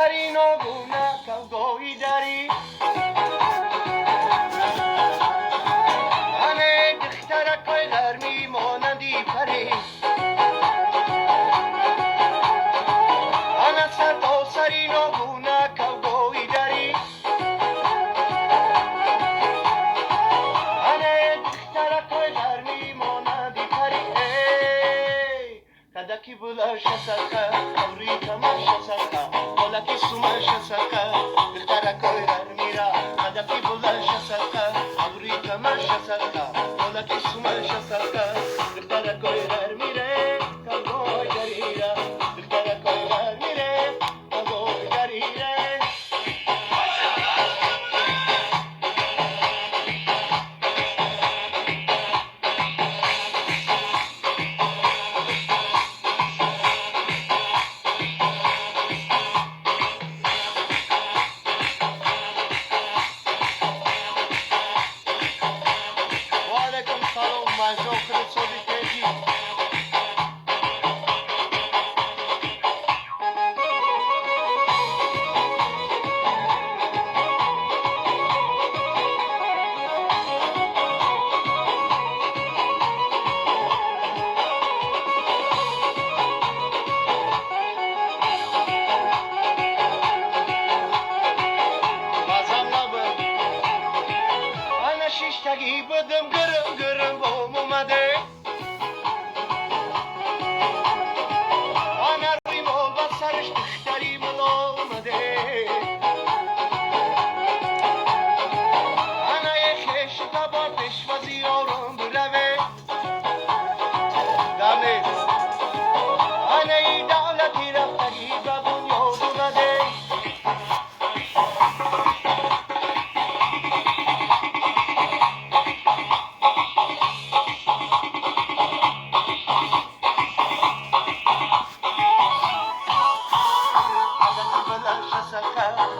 سری نگونه کودایی داری همه دخترکای غرمی مانندی پری همه سر تا سری نگونه کودایی داری همه دخترکای غرمی مانندی پری کدکی بلش سرکه اوری کمش سرکه مولکی سومش سرکه دخترکای غرمی را کدکی بلش سرکه اوری کمش سرکه مولکی سومش سرکه دخترکای غرمی را کودایی داری را دخترکای غرمی را کودایی داری را وعلیکم سلام مجنون خود صدی تیجی بازم نبود آن شیشتگی بدم گرم گرم بام اومده آن روی مال با سرش دختری ملا اومده آن یه خش تبا پشوازی آرام بروه دمه آن ای دولتی رفتگی به بنیاد اومده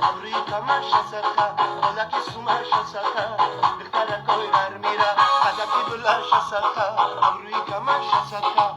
امریکا مشسکه مولکی سومشسکه دخترکای غرمی را کدکی بلشسکه امریکا مشسکه